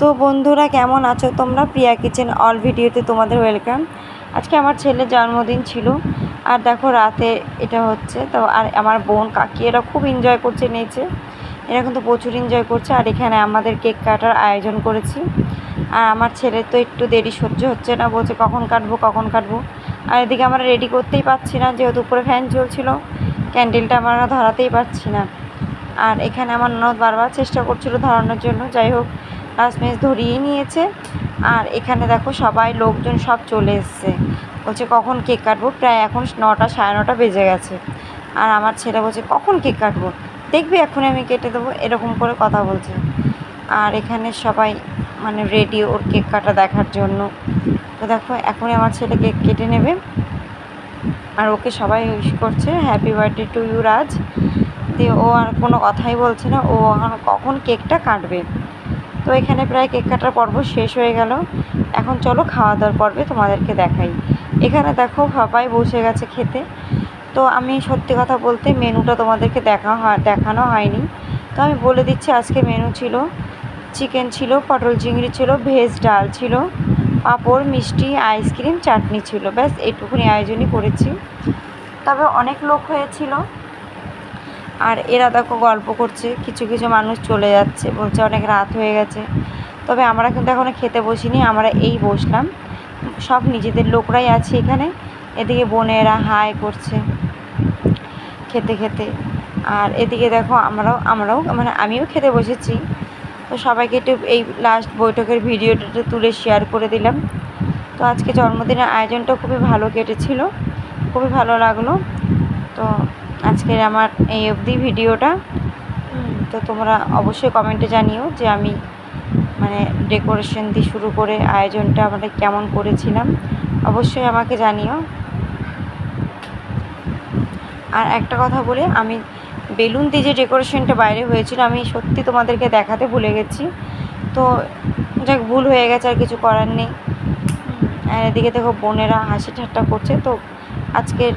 তো বন্ধুরা কেমন আছো তোমরা? প্রিয়া কিচেন অল ভিডিওতে তোমাদের ওয়েলকাম। আজকে আমার ছেলের জন্মদিন ছিল, আর দেখো রাতে এটা হচ্ছে তো। আর আমার বোন কাকি এরা খুব এনজয় করছে, নেচে এরা কিন্তু প্রচুর এনজয় করছে। আর এখানে আমাদের কেক কাটার আয়োজন করেছি। আর আমার ছেলের তো একটু দেরি সহ্য হচ্ছে না, বলছে কখন কাটবো কখন কাটবো। আর এদিকে আমরা রেডি করতেই পারছি না, যেহেতু উপরে ফ্যান চলছিল, ক্যান্ডেলটা আমরা ধরাতেই পারছি না। আর এখানে আমার ননদ বারবার চেষ্টা করছিল ধরানোর জন্য, যাই হোক লাস্টমেশ ধরিয়ে নিয়েছে। আর এখানে দেখো সবাই লোকজন সব চলে এসছে, বলছে কখন কেক কাটবো। প্রায় এখন 9টা 9:30 বেজে গেছে। আর আমার ছেলে বলছে কখন কেক কাটবো, দেখবি এখনই আমি কেটে দেবো, এরকম করে কথা বলছে। আর এখানে সবাই মানে রেডি ওর কেক কাটা দেখার জন্য। তো দেখো এখনই আমার ছেলে কেক কেটে নেবে। আর ওকে সবাই উইশ করছে হ্যাপি বার্থডে টু ইউ রাজ। দিয়ে ও আর কোনো কথাই বলছে না, ও এখন কখন কেকটা কাটবে। তো এখানে প্রায় কেক কাটার পর্ব শেষ হয়ে গেল। এখন চলো খাওয়া দাওয়ার পর্বে তোমাদেরকে দেখাই। এখানে দেখো সবাই বসে গেছে খেতে। তো আমি সত্যি কথা বলতে মেনুটা তোমাদেরকে দেখানো হয়নি। তো আমি বলে দিচ্ছি, আজকে মেনু ছিল চিকেন ছিল, পটল চিংড়ি ছিল, ভেজ ডাল ছিল, পাঁপড়, মিষ্টি, আইসক্রিম, চাটনি ছিল। ব্যাস এইটুকুনি আয়োজনই করেছি, তবে অনেক লোক হয়েছিল। আর এরা দেখো গল্প করছে, কিছু কিছু মানুষ চলে যাচ্ছে, বলছে অনেক রাত হয়ে গেছে। তবে আমরা কিন্তু এখনও খেতে বসিনি, আমরা এই বসলাম, সব নিজেদের লোকরাই আছে এখানে। এদিকে বোনেরা হাই করছে খেতে খেতে। আর এদিকে দেখো আমরাও মানে আমিও খেতে বসেছি। তো সবাইকে একটু এই লাস্ট বৈঠকের ভিডিওটা তুলে শেয়ার করে দিলাম। তো আজকে জন্মদিনের আয়োজনটা খুবই ভালো কেটেছিল, খুবই ভালো লাগলো। তো আজকের আমার এই অবধি ভিডিওটা। তো তোমরা অবশ্যই কমেন্টে জানিও যে আমি মানে ডেকোরেশন দিয়ে শুরু করে আয়োজনটা আমরা কেমন করেছিলাম, অবশ্যই আমাকে জানিও। আর একটা কথা বলে, আমি বেলুন দিয়ে যে ডেকোরেশনটা বাইরে হয়েছিল আমি সত্যি তোমাদেরকে দেখাতে ভুলে গেছি। তো যাক, ভুল হয়ে গেছে, আর কিছু করার নেই। আর এদিকে দেখো বোনেরা হাসি ঠাট্টা করছে। তো আজকের